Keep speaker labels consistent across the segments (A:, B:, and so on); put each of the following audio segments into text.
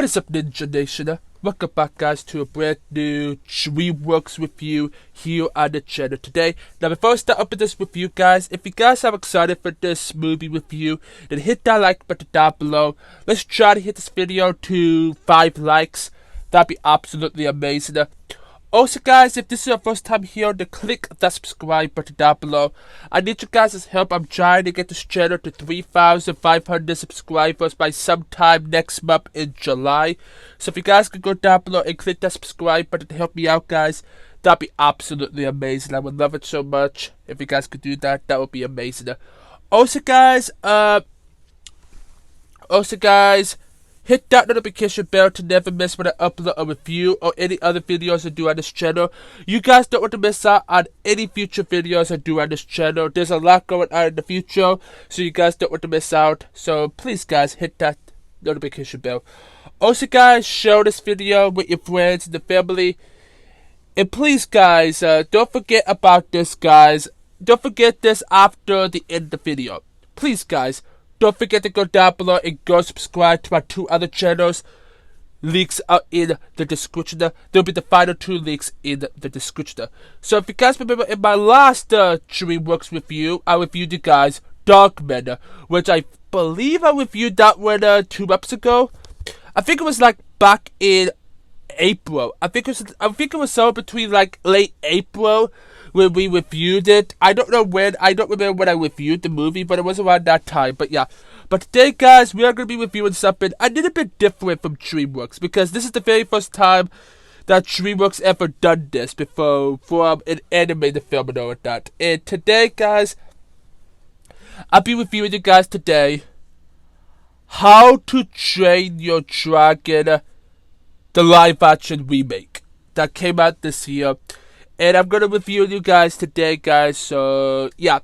A: What is up, Ninja Nation? Welcome back, guys, to a brand new DreamWorks review here on the channel today. Now, before I start up with this review, guys, if you guys are excited for this movie review, then hit that like button down below. Let's try to hit this video to 5 likes. That'd be absolutely amazing. Also, guys, if this is your first time here, then click that subscribe button down below. I need you guys' help. I'm trying to get this channel to 3,500 subscribers by sometime next month in July. So if you guys could go down below and click that subscribe button to help me out, guys, that'd be absolutely amazing. I would love it so much. If you guys could do that, that would be amazing. Also, guys, hit that notification bell to never miss when I upload a review or any other videos I do on this channel. You guys don't want to miss out on any future videos I do on this channel. There's a lot going on in the future, so you guys don't want to miss out. So please, guys, hit that notification bell. Also, guys, share this video with your friends and the family. And please, guys, don't forget about this, guys. Don't forget this after the end of the video. Please, guys. Don't forget to go down below and go subscribe to my 2 other channels. Links are in the description. There'll be the final 2 links in the description. So if you guys remember, in my last DreamWorks review, I reviewed you guys Dogman, which I believe I reviewed that one 2 months ago. I think it was like back in April. I think it was so between like late April when we reviewed it. I don't know when. I don't remember when I reviewed the movie, but it was around that time. But yeah. But today, guys, we are going to be reviewing something a little bit different from DreamWorks, because this is the very first time that DreamWorks ever done this before from an animated film and all of that. And today, guys, I'll be reviewing you guys today How to Train Your Dragon, the live-action remake that came out this year. And I'm going to review you guys today, guys, so, yeah.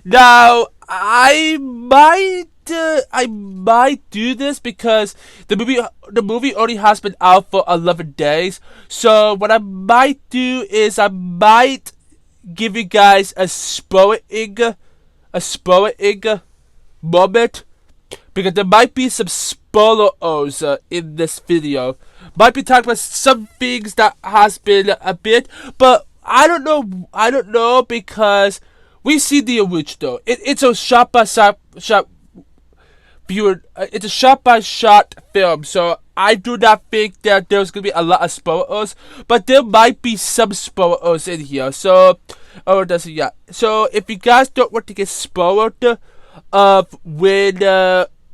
A: Now, I might do this because the movie only has been out for 11 days. So, what I might do is I might give you guys a spoiling moment, because there might be some spoilers in this video. Might be talking about some things that has been a bit, but I don't know because we see the original. It's a shot by shot view. It's a shot by shot film, so I do not think that there's gonna be a lot of spoilers, but there might be some spoilers in here. So, yeah. So if you guys don't want to get spoiled when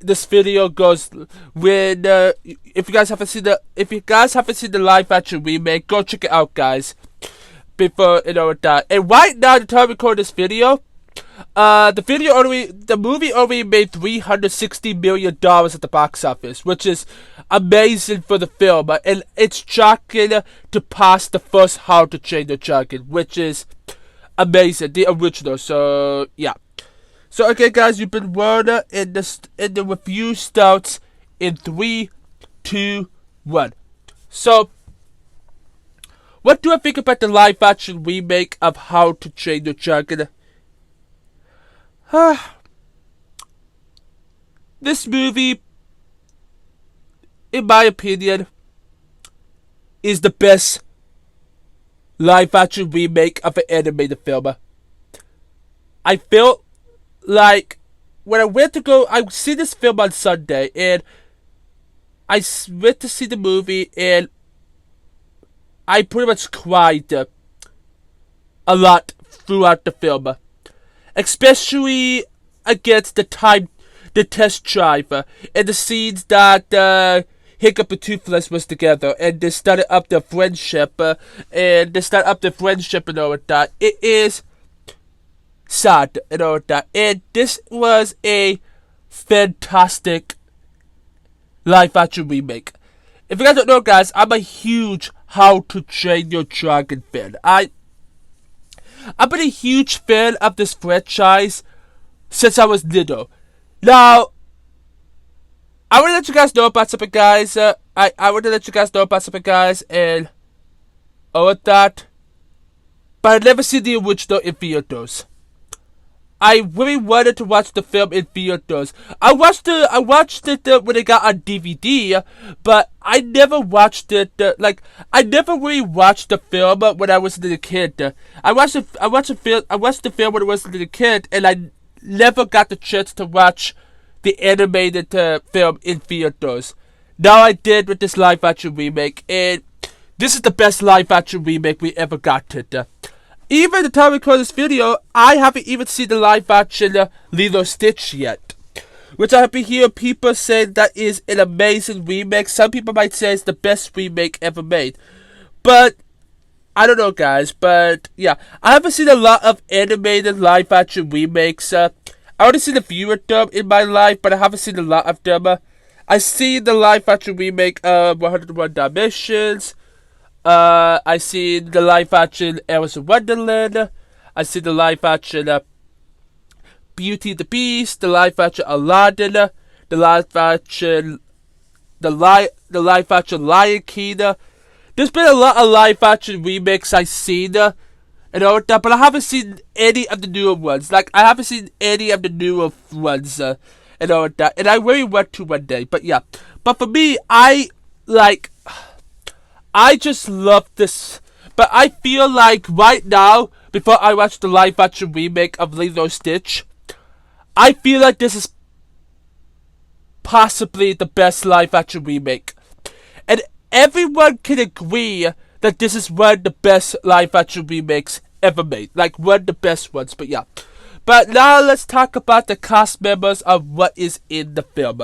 A: this video goes, if you guys haven't seen the live action remake, go check it out, guys. Before that. And right now, the time I record this video, the movie only made $360 million at the box office, which is amazing for the film, and it's tracking to pass the first How to Train Your Dragon, which is amazing, the original. So yeah. So okay, guys, you've been warned, and the review starts in 3, 2, 1. So, what do I think about the live-action remake of How to Train Your Dragon? This movie, in my opinion, is the best live-action remake of an animated film. I felt like when I went to go, I see this film on Sunday, and I went to see the movie, and I pretty much cried a lot throughout the film, especially against the test drive and the scenes that Hiccup and Toothless was together, and they started up their friendship, and all of that. It is sad and all of that, and this was a fantastic live action remake. If you guys don't know, guys, I'm a huge How to Train Your Dragon fan. I've been a huge fan of this franchise since I was little. Now, I want to let you guys know about something, guys. I want to let you guys know about something, guys, and all of that. But I never seen the original in theaters. I really wanted to watch the film in theaters. I watched it when it got on DVD, but I never watched it. I never really watched the film when I was a little kid. I watched the film when I was a little kid, and I never got the chance to watch the animated film in theaters. Now I did with this live action remake, and this is the best live action remake we ever got. Even the time I record this video, I haven't even seen the live action Lilo Stitch yet. Which I have been hearing people say that is an amazing remake. Some people might say it's the best remake ever made. But, I don't know guys, but yeah. I haven't seen a lot of animated live action remakes. I only seen a few of them in my life, but I haven't seen a lot of them. I've seen the live action remake of 101 Dalmatians. I seen the live action Alice in Wonderland. I seen the live action Beauty and the Beast. The live action Aladdin. The live action Lion King. There's been a lot of live action remakes I've seen, and all that, but I haven't seen any of the newer ones. And all that, and I really want to one day. But yeah, but for me, I just love this, but I feel like right now, before I watch the live action remake of Lilo Stitch, I feel like this is possibly the best live action remake. And everyone can agree that this is one of the best live action remakes ever made. Like, one of the best ones, but yeah. But now let's talk about the cast members of what is in the film.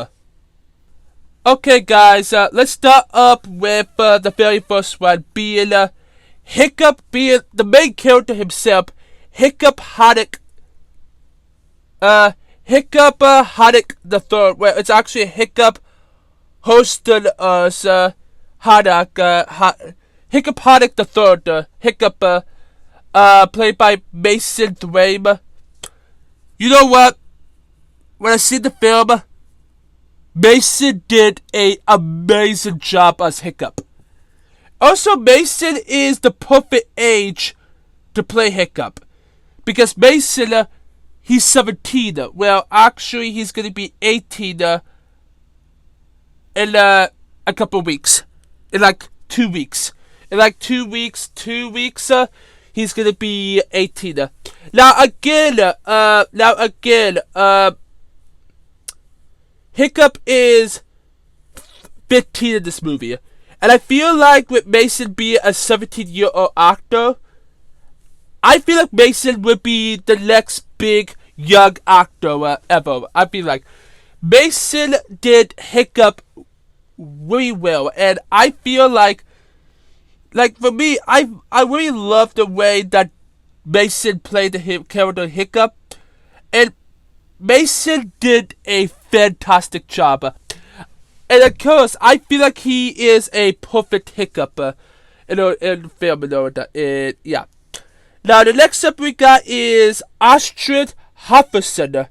A: Okay guys, let's start up with the very first one being Hiccup, being the main character himself, Hiccup Haddock. Hiccup Haddock the Third. Well, it's actually Hiccup hosted us Hiccup Haddock the Third. Hiccup played by Mason Thwaites. You know what? When I see the film, Mason did an amazing job as Hiccup. Also, Mason is the perfect age to play Hiccup. Because Mason, he's 17. Well, actually, he's going to be 18 in a couple of weeks. In like 2 weeks. He's going to be 18. Now again, Hiccup is 15 in this movie. And I feel like with Mason being a 17-year-old actor, I feel like Mason would be the next big young actor ever. I feel like Mason did Hiccup really well. And I feel like for me, I really love the way that Mason played the character Hiccup. And Mason did a fantastic job. And of course, I feel like he is a perfect Hiccup in the film and all that. And yeah. Now, the next up we got is Astrid Hofferson,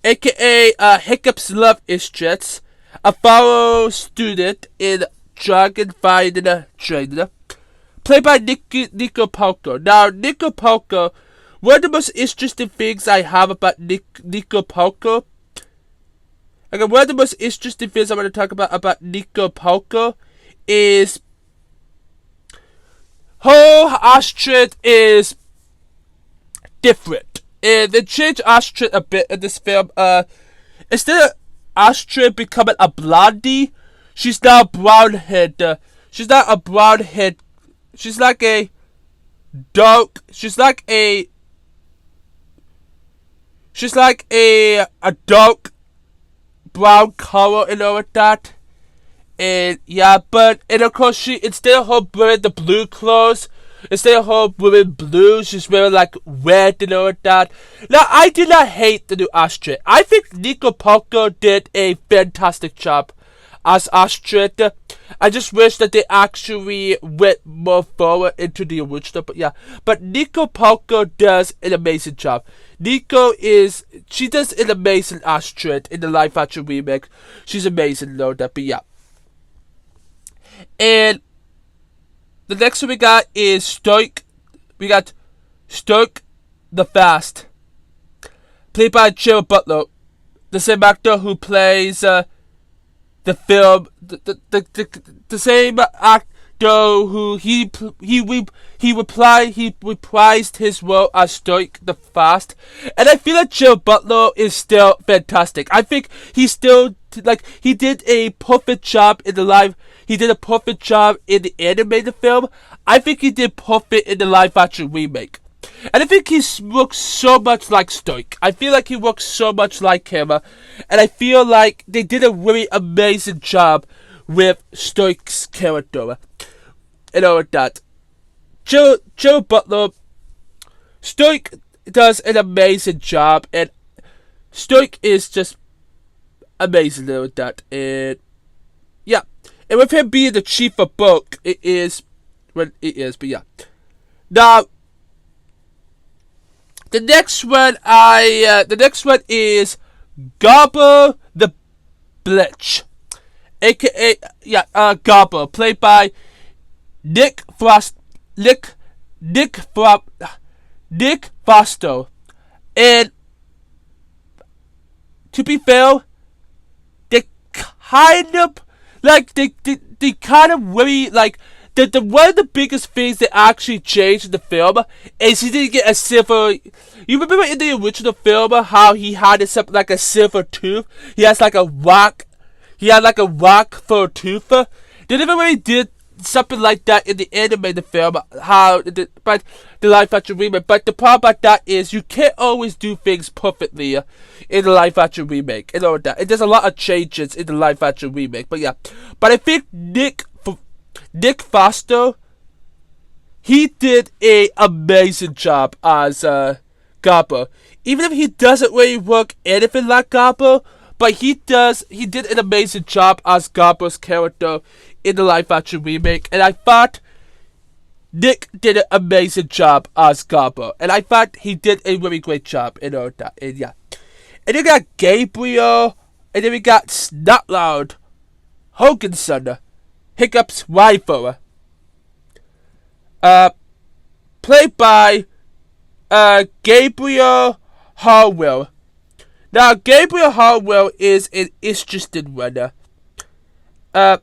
A: aka Hiccup's love interest, a fellow student in Dragon Fighting Training, played by Nico Polka. Now, Nico Polka, one of the most interesting things I have about Nico Polka, one of the most interesting things I want to talk about Nico Polka is how Astrid is different. And they changed Astrid a bit in this film. Instead of Astrid becoming a blondie, she's now brown-haired. She's not a brown-haired. She's like a dark. She's like a dark brown color and all of that. And yeah, and of course instead of her wearing the blue clothes, instead of her wearing blue, she's wearing like red and all of that. Now, I did not hate the new Astrid. I think Nico Polka did a fantastic job as Astrid. I just wish that they actually went more forward into the original, but yeah. But Nico Polka does an amazing job. She does an amazing Astrid in the live action remake. She's amazing, though, but yeah. And the next one we got is Stoic. We got Stoic the Fast. played by Gerald Butler, the same actor who plays the film, the same actor who he reprised his role as Stoic the Fast, and I feel like Gerald Butler is still fantastic. I think he still he did a perfect job in the live. He did a perfect job in the animated film. I think he did perfect in the live action remake. And I think he looks so much like Stoic. I feel like he looks so much like him. And I feel like they did a really amazing job with Stoic's character. And all of that. Joe Butler, Stoic does an amazing job. And Stoic is just amazing with that. And yeah. And with him being the chief of both, it is what it is. But yeah. Now, the next one is Garber the Blitch, aka Garber, played by Nick Foster, and to be fair, they kind of really The one of the biggest things that actually changed in the film is he didn't get a silver. You remember in the original film how he had a silver tooth? He has a rock. He had a rock for a tooth. They never really did something like that in the animated film. But the live action remake. But the problem about that is you can't always do things perfectly in the live action remake and all that. And there's a lot of changes in the live action remake. But yeah, but I think Nick Foster, he did an amazing job as Garber. Even if he doesn't really work anything like Garber, but he did an amazing job as Garber's character in the live action remake. And I thought Nick did an amazing job as Garber. And I thought he did a really great job in all that. And yeah. And then we got Gabriel, and then we got Snotloud Hoganson, Hiccup's rifle, played by Gabriel Harwell. Now, Gabriel Harwell is an interesting one. I'm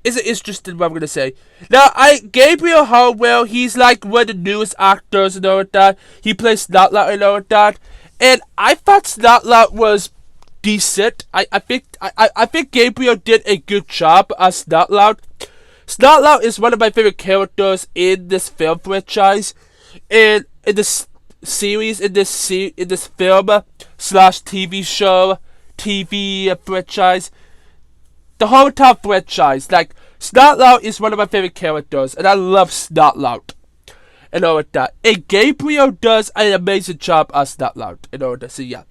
A: gonna say. Now, Gabriel Harwell, he's like one of the newest actors and all that. He plays Snotloud and all that. And I thought Snotloud was decent. I think Gabriel did a good job as Snotloud. Snotloud is one of my favorite characters in this film franchise, and in this series, in this film slash TV show, TV franchise, the whole entire franchise. Snotloud is one of my favorite characters, and I love Snotloud and all of that. And Gabriel does an amazing job as Snotloud and all of that. So yeah.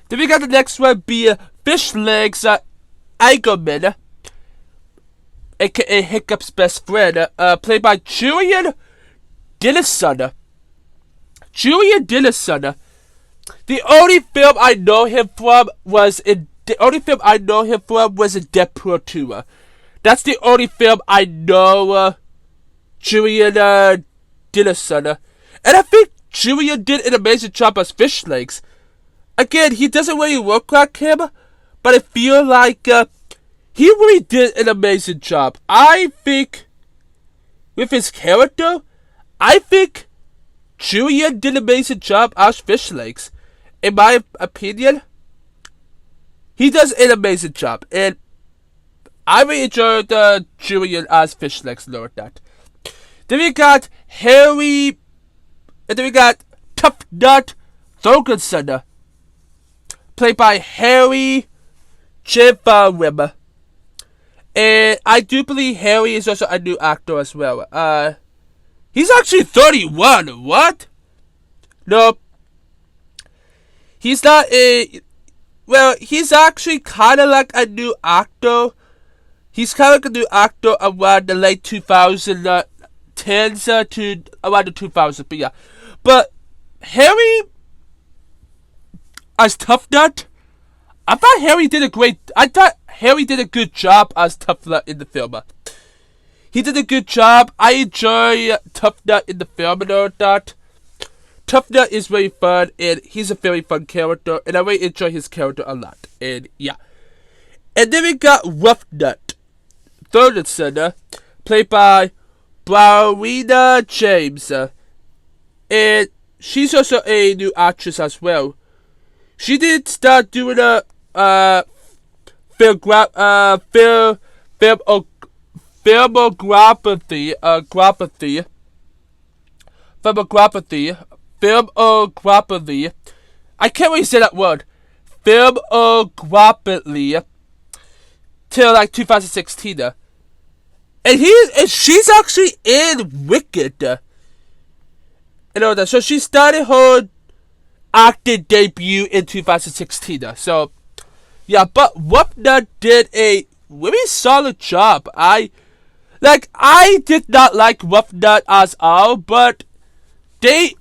A: Then we got the next one be Fish Legs Eigerman, aka Hiccup's best friend, played by Julian Dennison. The only film I know him from was in Deadpool 2. That's the only film I know Julian Dennison. And I think Julian did an amazing job as Fish Legs. Again, he doesn't really look like him, but I feel like he really did an amazing job. I think, with his character, I think Julian did an amazing job as Fish Legs. In my opinion, he does an amazing job, and I really enjoyed Julian as Fish Legs and all that. Then we got Harry, and then we got Tough Nut Thorgerson, played by Harry Chivawim. And I do believe Harry is also a new actor as well. He's actually 31. What? No. He's not a... Well, he's actually kind of like a new actor. He's kind of like a new actor around the late 2010s to around the 2000s. But yeah. But Harry... as Tough Nut, I thought Harry did a good job as Tough Nut in the film. He did a good job. I enjoy Tough Nut in the film and all that. Tough Nut is very fun, and he's a very fun character, and I really enjoy his character a lot. And yeah. And then we got Rough Nut, third center, played by Browina James. And she's also a new actress as well. She did start doing a filmography. I can't really say that word. Filmography till like 2016. And she's actually in Wicked. You know that. So she started her acting debut in 2016. So yeah, but Wapna did a really solid job. I did not like Rough Nut as all, but they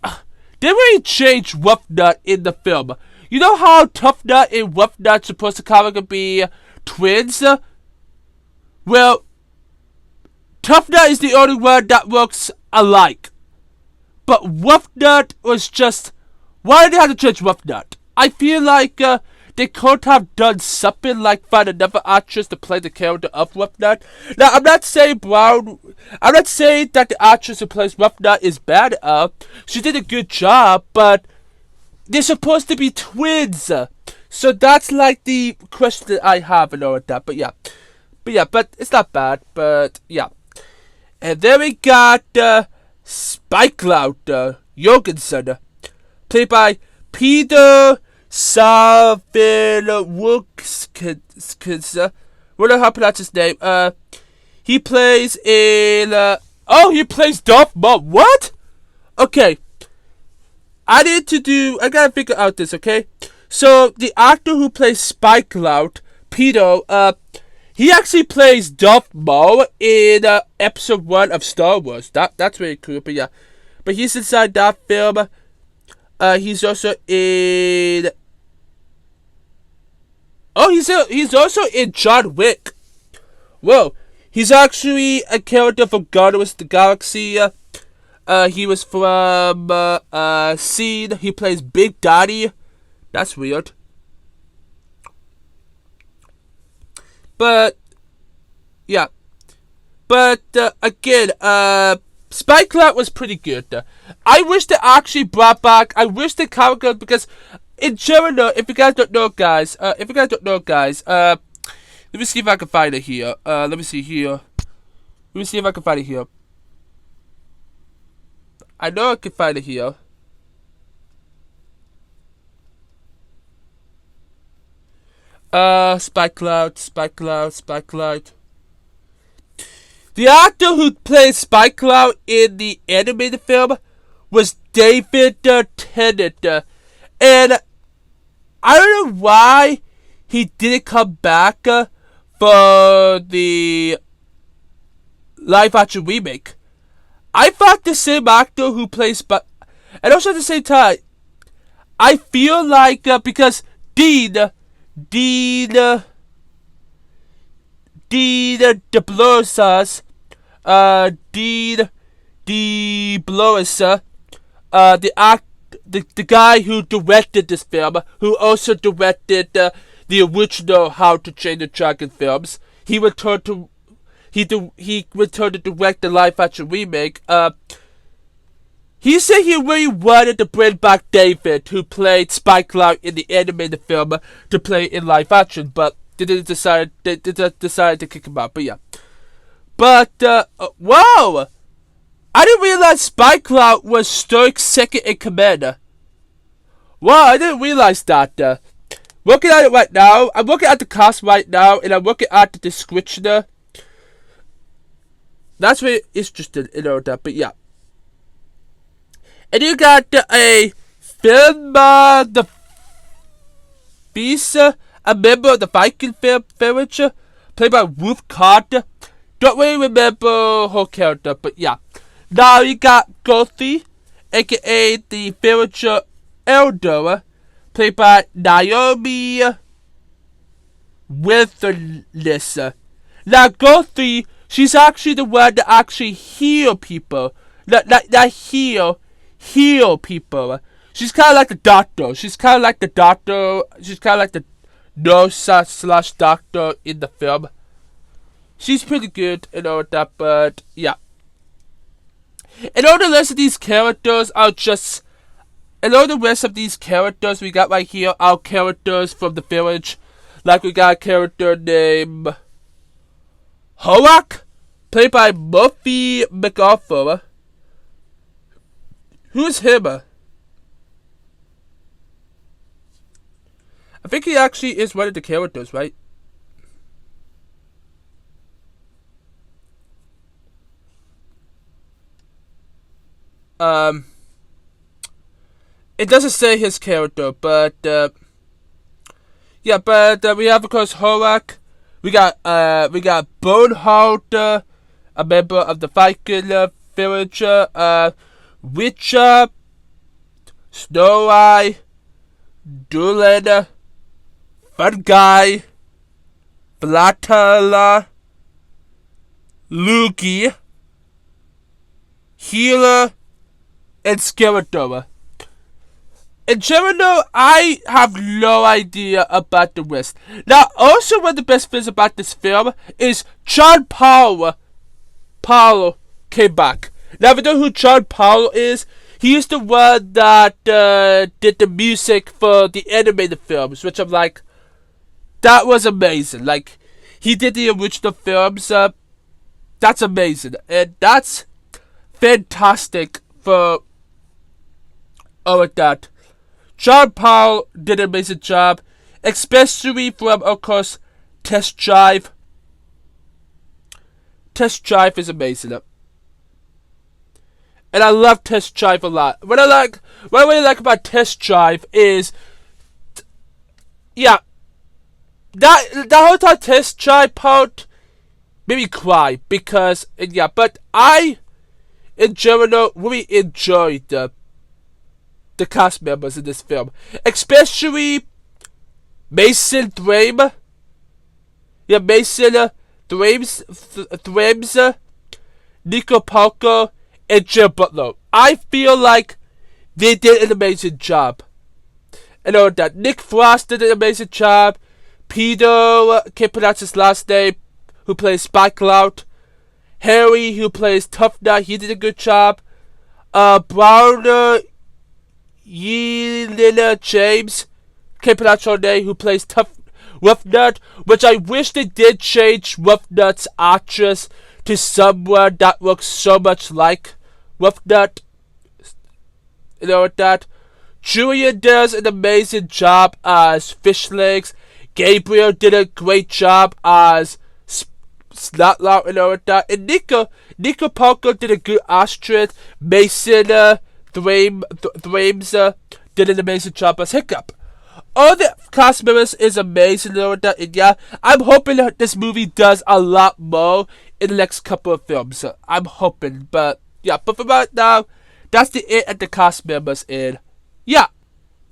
A: really changed Rough Nut in the film. You know how Tough Nut and Rough Nut supposed to kind of be twins? Well, Tough Nut is the only one that looks alike. But Rough Nut was just... Why did they have to change Rough Nut? I feel like they could have done something like find another actress to play the character of Rough Nut. Now, I'm not saying that the actress who plays Rough Nut is bad. She did a good job, but they're supposed to be twins. So that's like the question that I have and all of that. But it's not bad. But yeah. And then we got Spike Cloud Jorgensen, played by Peter Savinwooks. I don't know how to pronounce his name. He plays in... he plays Darth Maul. What? Okay. I gotta figure out this, okay? So, the actor who plays Spike Cloud, Peter, he actually plays Darth Maul in episode 1 of Star Wars. That's really cool, but yeah. But he's inside that film. He's also in... Oh, he's also in John Wick. Whoa. He's actually a character from Guardians of the Galaxy. He was from Seed. He plays Big Daddy. That's weird. But yeah. But again, Spike Cloud was pretty good. I wish they actually brought back. I wish the character, because in general, if you guys don't know, guys, let me see if I can find it here. Let me see if I can find it here. I know I can find it here. Spike Cloud. The actor who plays Spike Cloud in the animated film was David Tennant. And I don't know why he didn't come back for the live action remake. I thought the same actor who plays and also at the same time, I feel like because Dean the Blursus, the guy who directed this film, who also directed the original How to Train the Dragon films, he returned to direct the live action remake. He said he really wanted to bring back David, who played Spike Cloud in the animated film, to play in live action, but they decided to kick him out. But yeah. But wow! I didn't realize Spike Cloud was Sturk's second in command. Wow, I didn't realize that. Looking at it right now, I'm looking at the cast right now, and I'm looking at the description. That's really interesting, you know that. But yeah. And you got a film, the Beast, a member of the Viking village, played by Ruth Carter. Don't really remember her character, but yeah. Now you got Gothi, aka the villager elder, played by Naomi Witherless. Now Gothi, she's actually the one that actually heal people. Not heal. heal people. She's kind of like the doctor. She's kind of like the doctor. She's kind of like the nurse slash doctor in the film. She's pretty good, that, but yeah. And all the rest of these characters are just... And all the rest of these characters we got right here are characters from the village. Like we got a character named Horak, played by Murphy McArthur. Who's him? I think he actually is one of the characters, right? It doesn't say his character, but yeah, but we have of course Horak. We got Boneheart, a member of the Viking village. Witcher, Snow Eye, Doolin, Fun Guy, Blatala, Loogie, Healer, and Skeletor. In general, I have no idea about the rest. Now, also one of the best things about this film is John Powell came back. Now, if you know who John Powell is, he's the one that did the music for the animated films, which I'm like, that was amazing. Like, he did the original films. That's amazing. And that's fantastic for all of that. John Powell did an amazing job, especially from, of course, Test Drive. Test Drive is amazing. And I love Test Drive a lot. What I really like about Test Drive is, yeah, that whole time Test Drive part made me cry because, yeah, but I, in general, really enjoyed the cast members in this film, especially Mason Thrame. Yeah, Mason Thrames, Nico Palco, and Jim Butler. I feel like they did an amazing job. And all that. Nick Frost did an amazing job. Peter, can't pronounce his last name, who plays Spike Cloud. Harry, who plays Tough Nut, he did a good job. Brown, Yelena James, can't pronounce her name, who plays Rough Nut, which I wish they did change Rough Nut's actress to someone that looks so much like Rough Nut. You know what that? Julian does an amazing job as Fish Legs. Gabriel did a great job as Snotlout, you know what that? And Nico Parker did a good Astrid. Mason Thrames did an amazing job as Hiccup. All the cast members is amazing, you know what that? And yeah, I'm hoping that this movie does a lot more in the next couple of films. I'm hoping, but yeah, but for right now, that's the it at the cast members in. Yeah.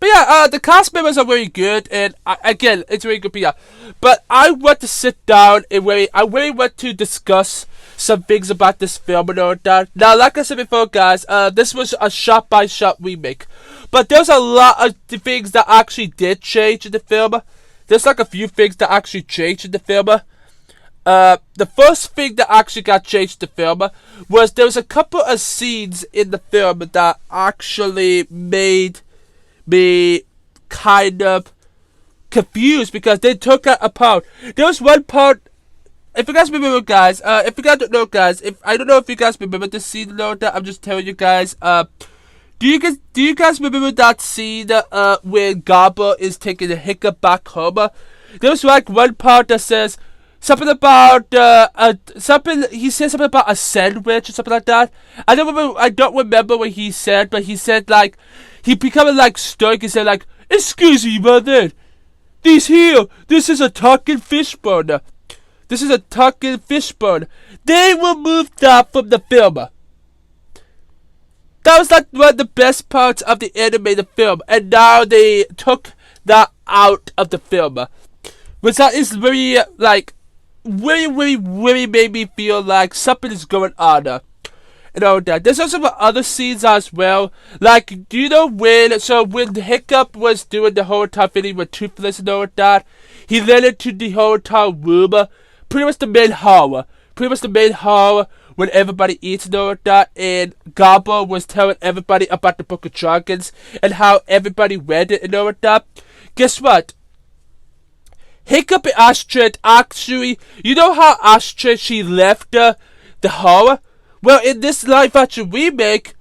A: But yeah, the cast members are very good, and again, it's very good, but I want to sit down and I really want to discuss some things about this film and all that. Now, like I said before, guys, this was a shot-by-shot remake, but there's a lot of things that actually did change in the film. There's like a few things that actually changed in the film. The first thing that actually got changed in the film was there was a couple of scenes in the film that actually made me kind of confused because they took it apart. There was one part, if you guys remember, guys, if you guys don't know, guys, I don't know if you guys remember this scene, you know, that I'm just telling you guys, do you guys remember that scene, where Garber is taking the Hiccup back home? There was like one part that says something about, he said something about a sandwich or something like that. I don't remember what he said, but he said like, he becoming like stoic and said like, "Excuse me, brother. This is a talking fishbone. This is a talking fishbone." They removed that from the film. That was like one of the best parts of the animated film, and now they took that out of the film. Which that is very, like, really made me feel like something is going on. and all that. There's also other scenes as well. Like, do you know when Hiccup was doing the whole time video with Toothless and all that, he led into the whole time room, pretty much the main hall. When everybody eats and all that, and Gobbo was telling everybody about the Book of Dragons and how everybody read it and all that. Guess what? Hiccup and Astrid actually, you know how Astrid, she left the hall? Well, in this live action remake,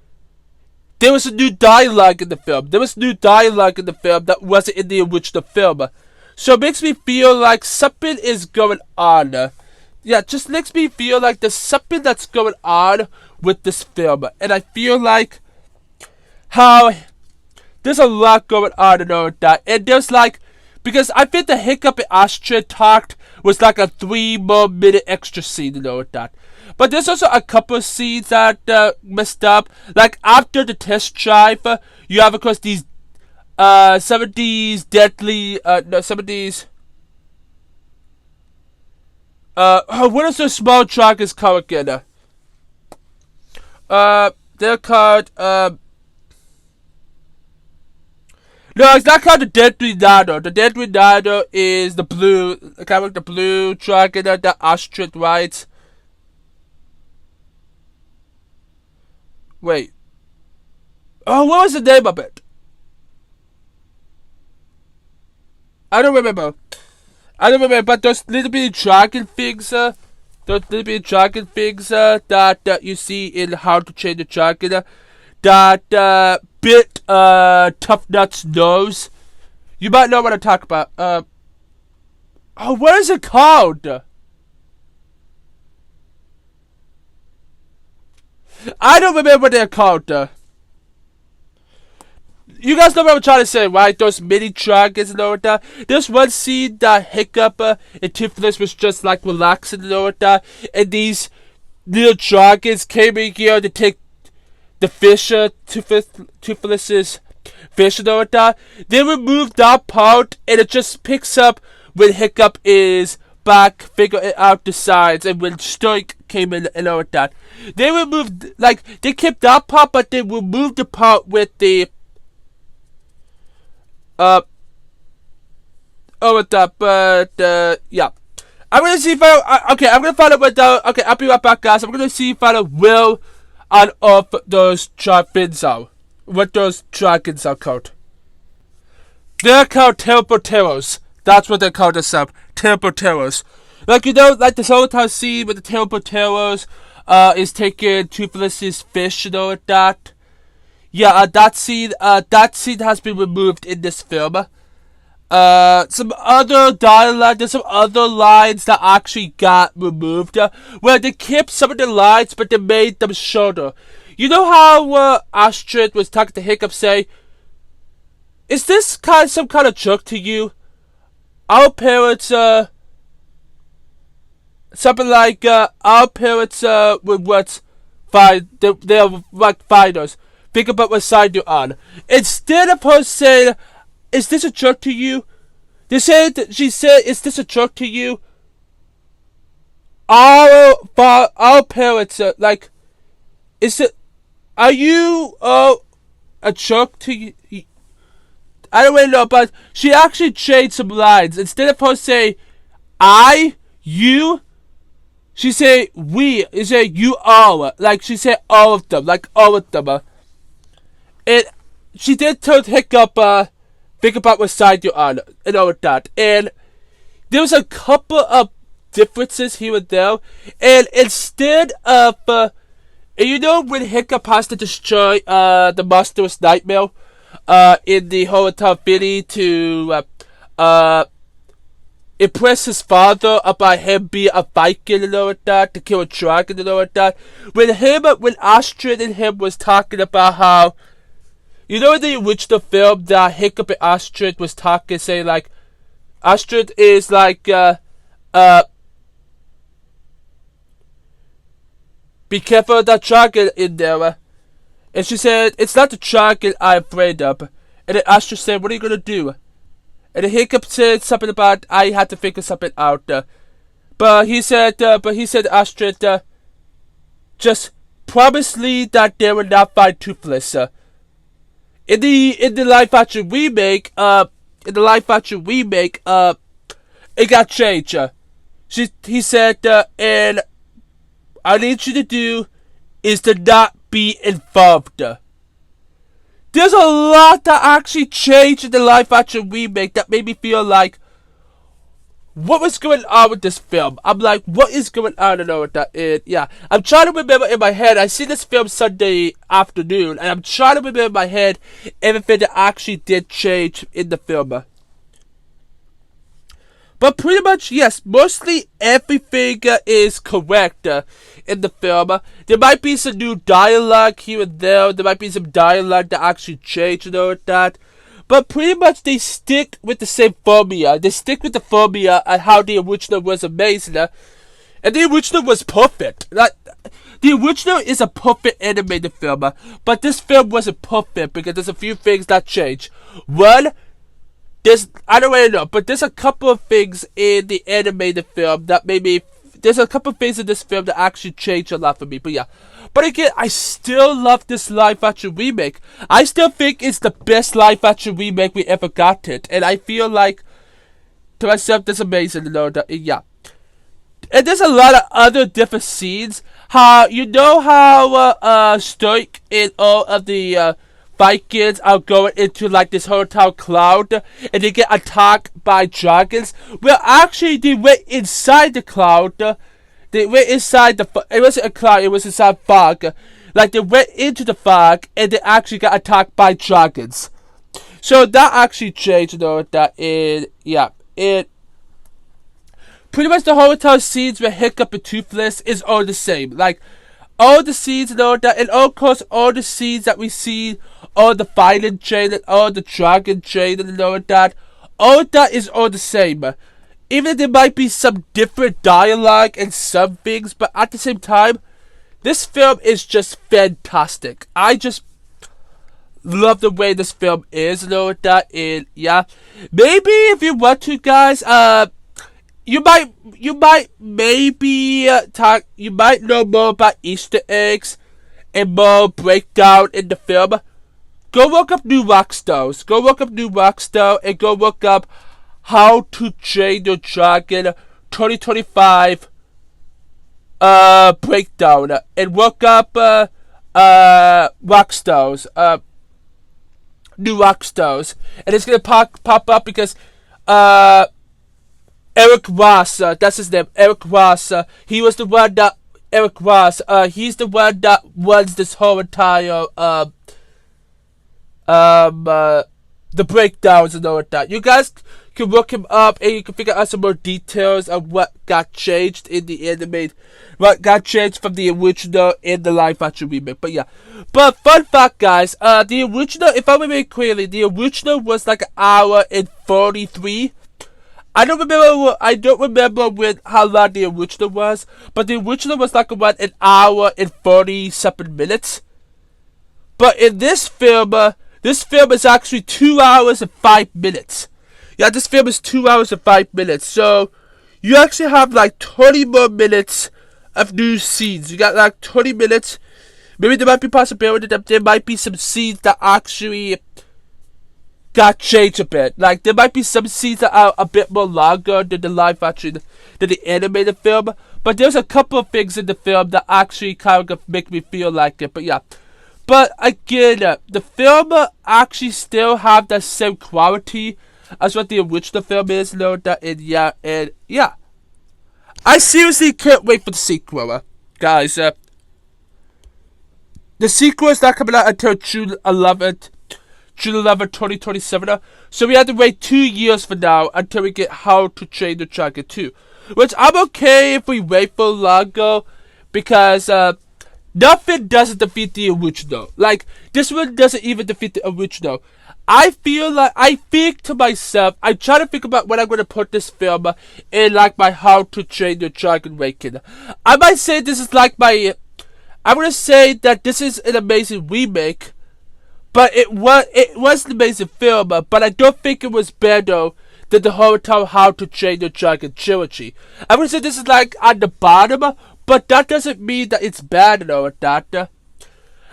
A: there was a new dialogue in the film. That wasn't in the original film. So it makes me feel like something is going on. Yeah, just makes me feel like there's something that's going on with this film. And I feel like how there's a lot going on and all that. And there's like, because I think the Hiccup and Astrid talked was like a 3 more minute extra scene and all that. But there's also a couple of scenes that messed up. Like after the test drive, you have of course these 70s deadly, what is the small dragons called again? They're called, no, it's not called the Deadly Nado. The Deadly Nado is the blue, kind of like the blue dragon that Astrid rides. Wait. Oh, what was the name of it? I don't remember, but those little bitty dragon things, that you see in How to Train the Dragon, that bit Tough Nut's nose. You might know what I'm talking about. Oh, what is it called? I don't remember what they're called. You guys know what I'm trying to say, right? Those mini dragons and all that. There's one scene that Hiccup and Toothless was just like relaxing and all that, and these little dragons came in here to take the fish, Toothless's fish and all that. They removed that part, and it just picks up when Hiccup is back figuring out the sides, and when Stoik came in and all that. They removed, like, they kept that part, but they removed the part with the yeah. I'm gonna see if I'm gonna find out what okay, I'll be right back, guys. I'm gonna see if I will unearth those dragons are. What those dragons are called. They're called teleporteros. That's what they're called themselves. Teleporteros. Like, you know, like this whole time scene with the teleporteros is taking Toothless's fish and all that. Yeah, that scene has been removed in this film. Some other dialogue, there's some other lines that actually got removed, where they kept some of the lines, but they made them shorter. You know how Astrid was talking to Hiccup, say, "Is this some kind of joke to you? Our parents, something like, our parents, would what, they're like fighters. Think about what side you're on." Instead of her saying, "Is this a joke to you?" She said, "Is this a joke to you? Our parents, like, are you, a joke to you?" I don't really know, but she actually changed some lines. Instead of her saying, "I, you," she said, "we," she said, "you all," like, she said all of them, like, all of them, and she did tell Hiccup, think about what side you're on, and all of that. And there was a couple of differences here and there. And instead of, and you know when Hiccup has to destroy the monstrous nightmare in the Hotel City to impress his father about him being a Viking and all of that, to kill a dragon and all of that. When Astrid and him was talking about how, you know, in the original film, that Hiccup and Astrid was talking, saying, like, Astrid is like, be careful of that dragon in there. And she said, "It's not the dragon I'm afraid of." And then Astrid said, "What are you gonna do?" And then Hiccup said something about, "I had to figure something out." But he said, Astrid, just promised Lee that they would not find Toothless. In the live action remake, it got changed. He said, and I need you to do is to not be involved. There's a lot that actually changed in the live action remake that made me feel like, what was going on with this film? I'm like, what is going on? I don't know what that is. Yeah, I'm trying to remember in my head. I seen this film Sunday afternoon, and I'm trying to remember in my head everything that actually did change in the film. But pretty much, yes, mostly everything is correct in the film. There might be some new dialogue here and there. There might be some dialogue that actually changed, you know, with that. But pretty much they stick with the same formula. They stick with the formula and how the original was amazing. And the original was perfect. Like, the original is a perfect animated film. But this film wasn't perfect because there's a few things that changed. One, I don't really know, but there's a couple of things in the animated film that made me... There's a couple of things in this film that actually changed a lot for me, but yeah. But again, I still love this live-action remake. I still think it's the best live-action remake we ever got it. And I feel like, to myself, that's amazing, you know, that, yeah. And there's a lot of other different scenes. You know how Stoic in all of the Vikings are going into like this hotel cloud and they get attacked by dragons? Well, actually, they went inside the cloud. They went inside it wasn't a cloud, it was inside fog. Like, they went into the fog and they actually got attacked by dragons. So that actually changed, you know, that pretty much the hotel scenes where Hiccup and Toothless is all the same. Like, all the scenes, you know, that, and of course, all the scenes that we see, all the fighting chain, and all the dragon chain, and you know, that, all that is all the same. Even there might be some different dialogue and some things, but at the same time, this film is just fantastic. I just love the way this film is, you know, that, and yeah. Maybe if you want to, guys, you might know more about Easter eggs and more breakdown in the film. Go look up New Rockstars. Go look up New Rockstar and go look up How to Train Your Dragon 2025 breakdown, and look up Rockstars, New Rockstars, and it's gonna pop up because Eric Ross, that's his name, Eric Ross. He was the one that Eric Ross. He's the one that runs this whole entire the breakdowns and all of that. You guys can look him up and you can figure out some more details of what got changed in the animated, what got changed from the original in the live action remake. But yeah, but fun fact, guys, the original, if I remember clearly, the original was like 1 hour and 43. I don't remember how long the original was, but the original was like about 1 hour and 47 minutes. But in this film is actually 2 hours and 5 minutes. Yeah, this film is 2 hours and 5 minutes. So you actually have like 20 more minutes of new scenes. You got like 20 minutes. Maybe there might be a possibility that there might be some scenes that actually got changed a bit. Like, there might be some scenes that are a bit more longer than the live action, than the animated film. But there's a couple of things in the film that actually kind of make me feel like it. But yeah. But again, the film actually still have that same quality as what the original film is. You know, that, and yeah. I seriously can't wait for the sequel, guys. The sequel is not coming out until June 11th, 2027. So we have to wait 2 years from now until we get How to Train Your Dragon 2. Which I'm okay if we wait for longer, because nothing doesn't defeat the original. Like, this one doesn't even defeat the original. I think to myself, I try to think about when I'm going to put this film in like my How to Train Your Dragon ranking. I might say this is like my, I'm going to say that this is an amazing remake, but it was an amazing film, but I don't think it was better than the whole How to Train Your Dragon trilogy. I'm going to say this is like at the bottom, but that doesn't mean that it's bad, that.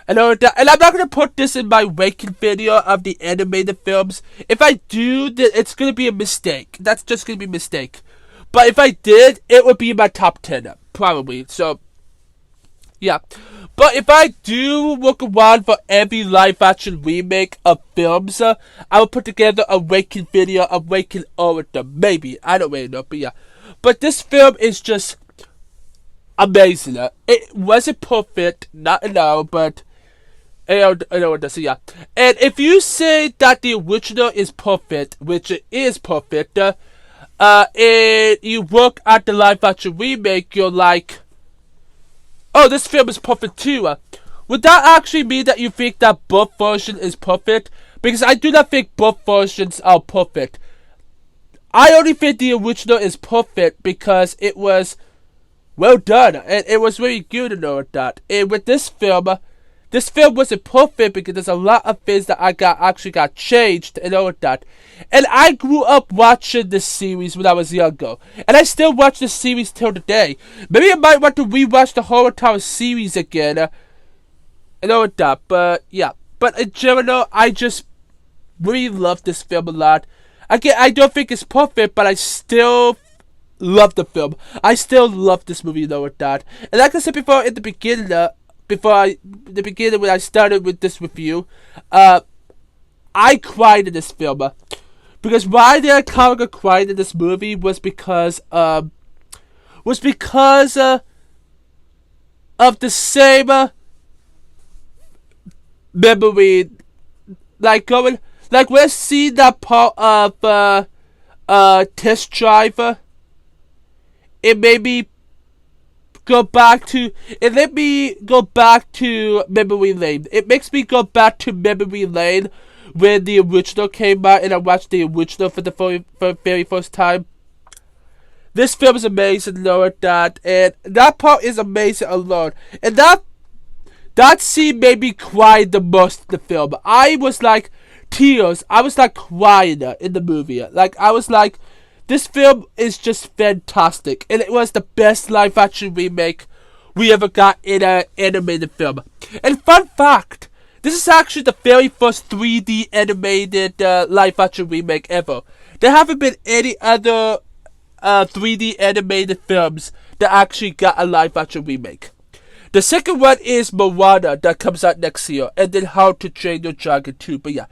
A: And I'm not gonna put this in my ranking video of the animated films. If I do, it's gonna be a mistake. That's just gonna be a mistake. But if I did, it would be in my top 10, probably. So, yeah. But if I do look around for every live-action remake of films, I will put together a ranking video, a ranking all of them. Maybe. I don't really know, but yeah. But this film is just amazing. It wasn't perfect, not at all, but I know what to say, yeah. And if you say that the original is perfect, which it is perfect, and you look at the live action remake, you're like, oh, this film is perfect too. Would that actually mean that you think that both versions is perfect? Because I do not think both versions are perfect. I only think the original is perfect because it was well done, and it was really good to know that. And with this film wasn't perfect because there's a lot of things that actually got changed and all of that. And I grew up watching this series when I was younger, and I still watch this series till today. Maybe I might want to rewatch the Horror Tower series again, and all of that. But yeah, but in general, I just really love this film a lot. Again, I don't think it's perfect, but I still love the film. I still love this movie, and all of that. And like I said before in the beginning, when I started with this review, I cried in this film. Because why did I kind of cry in this movie was because of the same memory, like when I see that part of Test Drive, it made me let me go back to memory lane. It makes me go back to memory lane when the original came out and I watched the original for the very first time. This film is amazing, that, and that part is amazing alone. And that scene made me cry the most in the film. I was like tears. I was like crying in the movie. Like I was like, this film is just fantastic, and it was the best live-action remake we ever got in an animated film. And fun fact, this is actually the very first 3D animated live-action remake ever. There haven't been any other 3D animated films that actually got a live-action remake. The second one is Moana that comes out next year, and then How to Train Your Dragon 2. But yeah,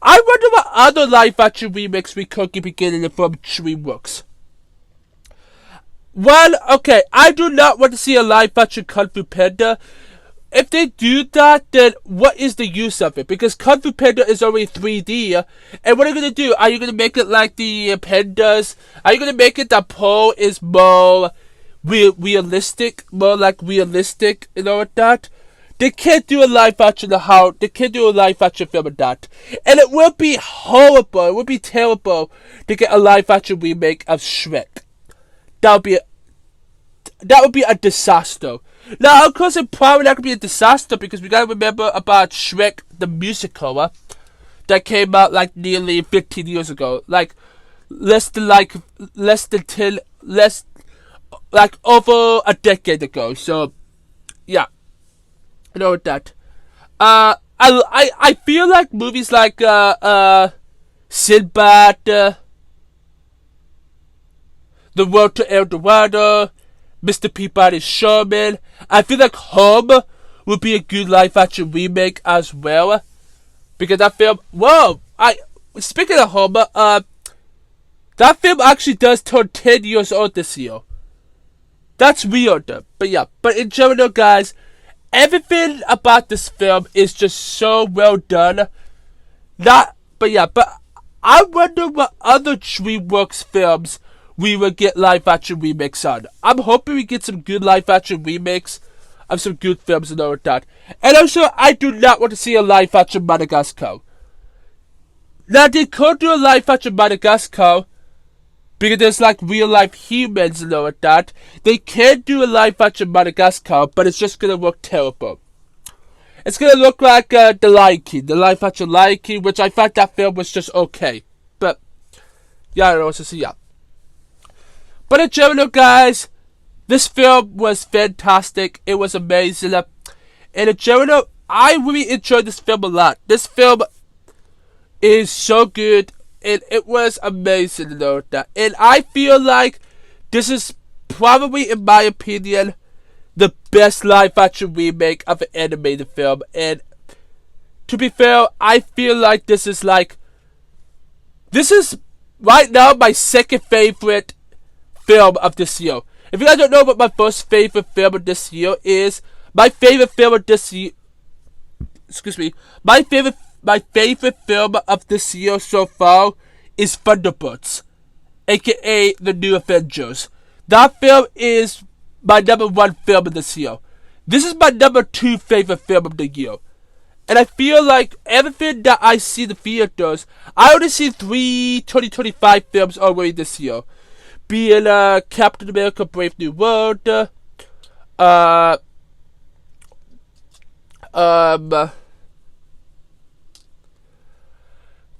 A: I wonder what other live-action remakes we could be getting from DreamWorks. Well, okay, I do not want to see a live-action Kung Fu Panda. If they do that, then what is the use of it? Because Kung Fu Panda is already 3D, and what are you going to do? Are you going to make it like the pandas? Are you going to make it that Po is more realistic, and all of that? They can't do a live action film of that. And it would be horrible, it would be terrible to get a live action remake of Shrek. That would be a disaster. Now, of course, it probably not going to be a disaster because we got to remember about Shrek the musical that came out like nearly 15 years ago. Like over a decade ago. So, yeah. You know that. I feel like movies like Sinbad, The Road to El Dorado, Mr. Peabody's Sherman. I feel like Home would be a good live action remake as well, because that film. Whoa! Speaking of Home, that film actually does turn 10 years old this year. That's weird, but yeah. But in general, guys, everything about this film is just so well done. But I wonder what other DreamWorks films we will get live action remakes on. I'm hoping we get some good live action remakes of some good films and all of that. And also, I do not want to see a live action Madagascar. Now, they could do a live action Madagascar because there's like real life humans and all of that. They can do a live action Madagascar, but it's just gonna look terrible. It's gonna look like the Lion King, the live action Lion King, which I thought that film was just okay. But yeah, I don't know what to see. Yeah. But in general, guys, This film was fantastic. It was amazing. And in general, I really enjoyed this film a lot. This film is so good, and it was amazing to know that. And I feel like this is probably, in my opinion, the best live-action remake of an animated film. And to be fair, I feel like this is right now my second favorite film of this year. If you guys don't know what my first favorite film of this year is, my favorite film of this year, my favorite film of this year so far is Thunderbolts, aka The New Avengers. That film is my number one film of this year. This is my number two favorite film of the year. And I feel like everything that I see in the theaters, I only see 3 2025 films already this year. Being Captain America Brave New World,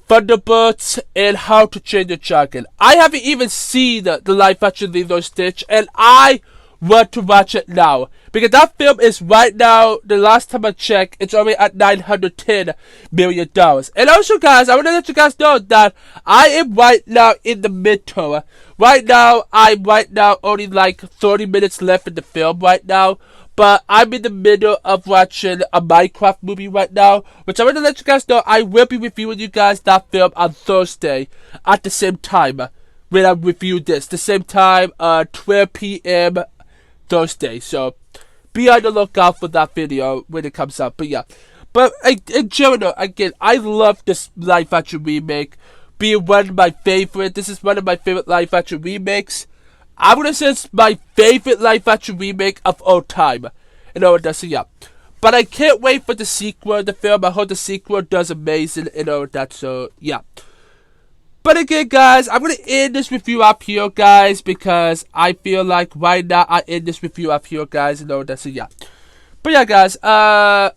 A: Thunderbolts, and How to Train Your Dragon. I haven't even seen the live action Lilo and Stitch, and I want to watch it now. Because that film is right now, the last time I checked, it's already at $910 million. And also, guys, I want to let you guys know that I am right now in the midterm. I'm only like 30 minutes left in the film right now. But I'm in the middle of watching a Minecraft movie right now, which I want to let you guys know I will be reviewing you guys that film on Thursday at the same time when I review this. The same time, 12 p.m. Thursday. So be on the lookout for that video when it comes out. But yeah. But in general, again, I love this live action remake. Being one of my favorite. This is one of my favorite live action remakes. I'm gonna say it's my favorite live action remake of all time. You know what? So yeah. But I can't wait for the sequel, the film. I hope the sequel does amazing, you know that. So yeah. But again, guys, I'm gonna end this review up here, guys, because I feel like right now I end this review up here, guys, you know that. So yeah. But yeah, guys.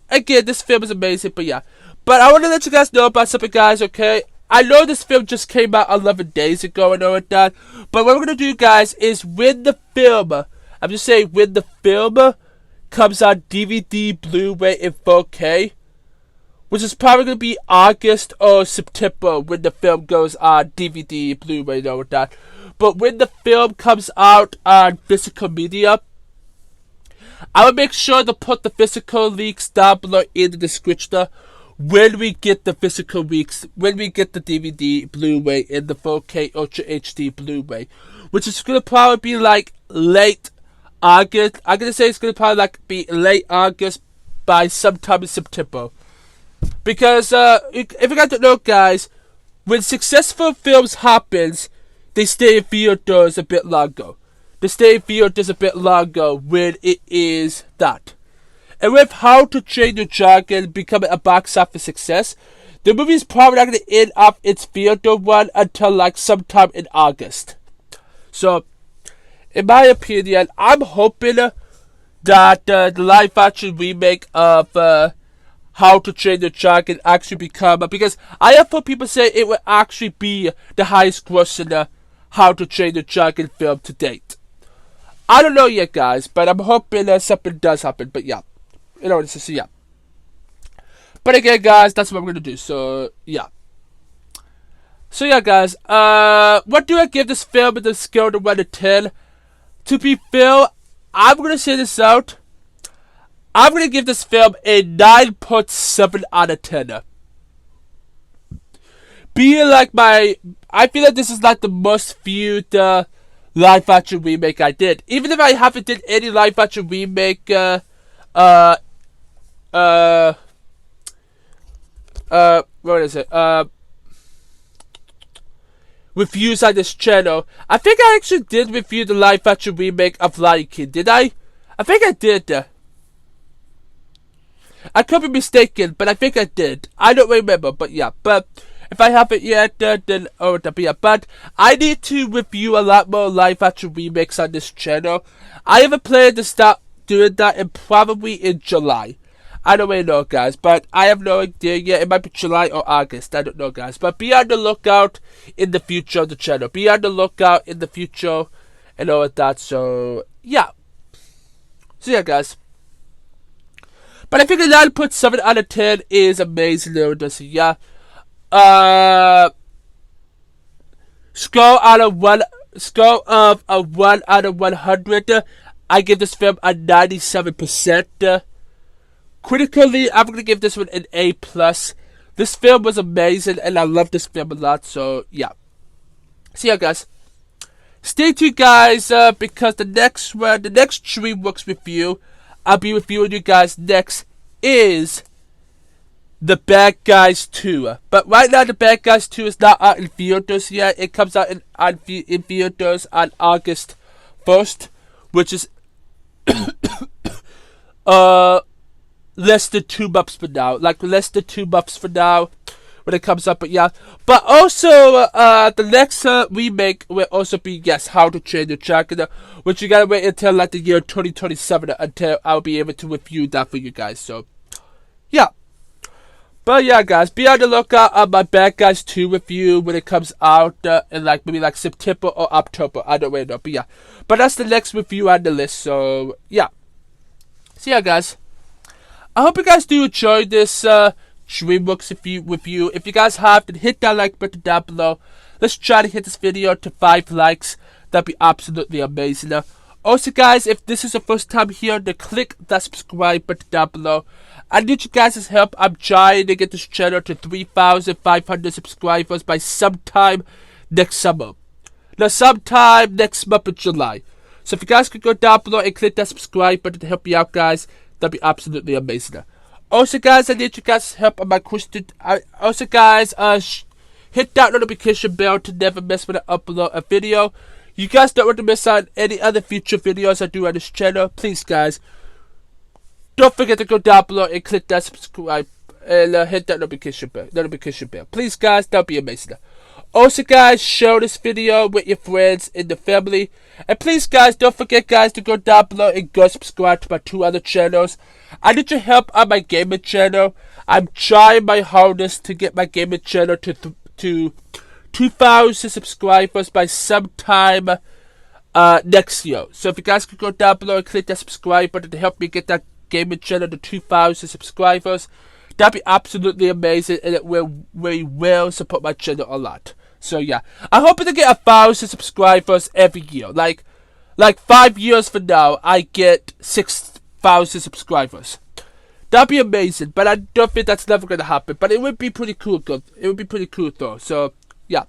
A: Again, this film is amazing. But yeah. But I want to let you guys know about something, guys. Okay. I know this film just came out 11 days ago and all of that, but what we're going to do, guys, is when the film, I'm just saying, when the film comes out DVD, Blu-ray, and 4K, which is probably going to be August or September when the film goes on DVD, Blu-ray, and all of that, but when the film comes out on physical media, I will make sure to put the physical links down below in the description when we get the physical weeks, when we get the DVD, Blu-ray, and the 4K Ultra HD Blu-ray, which is going to probably be like late August. I'm going to say it's going to probably like be late August by sometime in September. Because, if you guys don't know, guys, when successful films happens, they stay in theaters a bit longer. They stay in theaters a bit longer when it is that. And with How to Train Your Dragon becoming a box office success, the movie is probably not going to end up its theater run until like sometime in August. So, in my opinion, I'm hoping that the live action remake of How to Train Your Dragon actually become, because I have heard people say it will actually be the highest grossing How to Train Your Dragon film to date. I don't know yet, guys, but I'm hoping something does happen. But yeah. You know, so yeah. But again, guys, that's what I'm gonna do. So yeah. So yeah, guys. What do I give this film with a scale of 1 to 10? To be fair, I'm gonna say this out. I'm gonna give this film a 9.7 out of 10. Being like I feel like this is like the most viewed live action remake I did. Even if I haven't did any live action remake. What is it? Reviews on this channel. I think I actually did review the live action remake of Lion King. Did I? I think I did. I could be mistaken, but I think I did. I don't remember, but yeah. But if I haven't yet, then but yeah. But I need to review a lot more live action remakes on this channel. I have a plan to start doing that and probably in July. I don't really know, guys, but I have no idea yet. It might be July or August. I don't know, guys. But be on the lookout in the future of the channel. Be on the lookout in the future and all of that. So, yeah. So yeah, guys. But I think a 9.7 out of 10 is amazing. So yeah. Score of a 1 out of 100. I give this film a 97%. Critically, I'm gonna give this one an A+. This film was amazing, and I love this film a lot. So yeah. So yeah, guys. Stay tuned, guys, because the next DreamWorks review I'll be reviewing you guys next is The Bad Guys 2. But right now, The Bad Guys 2 is not out in theaters yet. It comes out in theaters on August 1st, which is less than 2 months from now. Like, less than 2 months from now when it comes up, but yeah. But also, the next remake will also be, yes, How to Train Your Dragon, which you gotta wait until, like, the year 2027 until I'll be able to review that for you guys, so, yeah. But yeah, guys, be on the lookout on my Bad Guys 2 review when it comes out in, like, maybe, like, September or October, I don't really know, but yeah. But that's the next review on the list, so, yeah. So yeah, guys. I hope you guys do enjoy this, DreamWorks review. If you guys have, then hit that like button down below. Let's try to hit this video to 5 likes. That'd be absolutely amazing. Also, guys, if this is your first time here, then click that subscribe button down below. I need you guys' help. I'm trying to get this channel to 3,500 subscribers by sometime next summer. Now, sometime next month in July. So if you guys could go down below and click that subscribe button to help me out, guys, that'd be absolutely amazing. Also, guys, I need you guys' help on my question. Also, guys, hit that notification bell to never miss when I upload a video. You guys don't want to miss out on any other future videos I do on this channel. Please, guys, don't forget to go down below and click that subscribe and hit that notification bell. Please, guys, that'd be amazing. Also, guys, share this video with your friends and the family. And please, guys, don't forget, guys, to go down below and go subscribe to my 2 other channels. I need your help on my gaming channel. I'm trying my hardest to get my gaming channel to 2,000 subscribers by sometime next year. So if you guys could go down below and click that subscribe button to help me get that gaming channel to 2,000 subscribers, that'd be absolutely amazing, and it will really will support my channel a lot. So yeah, I hope to get 1,000 subscribers every year. Like 5 years from now, I get 6,000 subscribers. That'd be amazing, but I don't think that's never gonna happen. But it would be pretty cool. It would be pretty cool though. So yeah,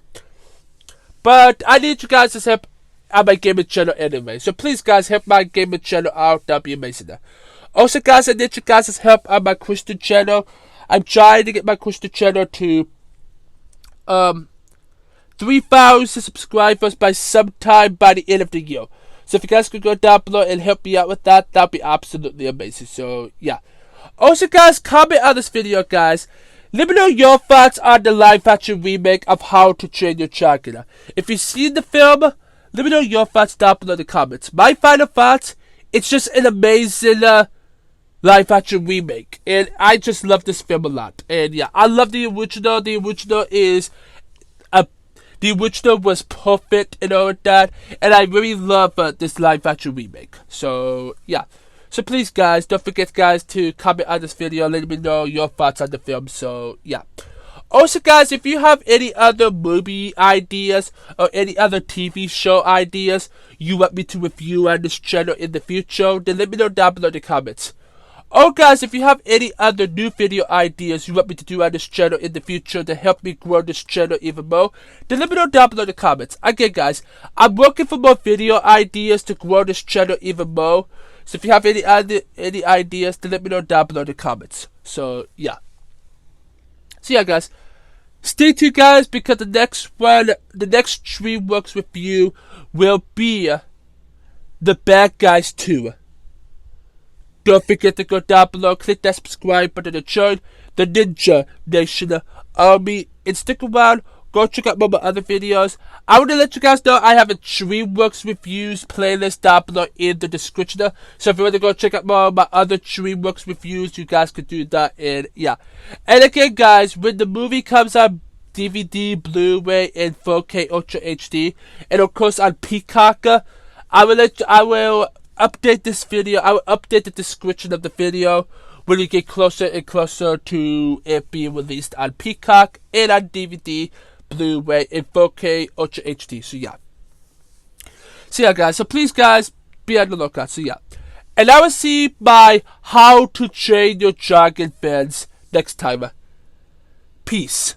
A: but I need you guys' help on my gaming channel anyway. So please, guys, help my gaming channel out. That'd be amazing. Also, guys, I need you guys' help on my Christian channel. I'm trying to get my Christian channel to 3,000 subscribers by sometime by the end of the year. So if you guys could go down below and help me out with that, that'd be absolutely amazing. So yeah. Also, guys, comment on this video, guys. Let me know your thoughts on the live-action remake of How to Train Your Dragon. If you've seen the film, let me know your thoughts down below in the comments. My final thoughts, it's just an amazing live-action remake, and I just love this film a lot. And yeah, I love the original. The original was perfect and all of that, and I really love this live-action remake. So yeah, so please, guys, don't forget, guys, to comment on this video. Let me know your thoughts on the film. So yeah. Also, guys, if you have any other movie ideas or any other TV show ideas you want me to review on this channel in the future, then let me know down below in the comments. Oh, guys, if you have any other new video ideas you want me to do on this channel in the future to help me grow this channel even more, then let me know down below in the comments. Again, guys, I'm working for more video ideas to grow this channel even more. So if you have any ideas, then let me know down below in the comments. So, yeah. So, yeah, guys. Stay tuned, guys, because the next DreamWorks review will be The Bad Guys 2. Don't forget to go down below, click that subscribe button to join the Ninja Nation Army, and stick around. Go check out more of my other videos. I want to let you guys know I have a DreamWorks reviews playlist down below in the description. So if you want to go check out more of my other DreamWorks reviews, you guys can do that. And yeah. And again, guys, when the movie comes on DVD, Blu-ray, and 4K Ultra HD, and of course on Peacock, I will update this video. I will update the description of the video when we get closer and closer to it being released on Peacock and on DVD, Blu-ray, and 4K Ultra HD. So yeah, guys. So please, guys, be on the lookout. So yeah, and I will see my How to Train Your Dragon fans next time. Peace.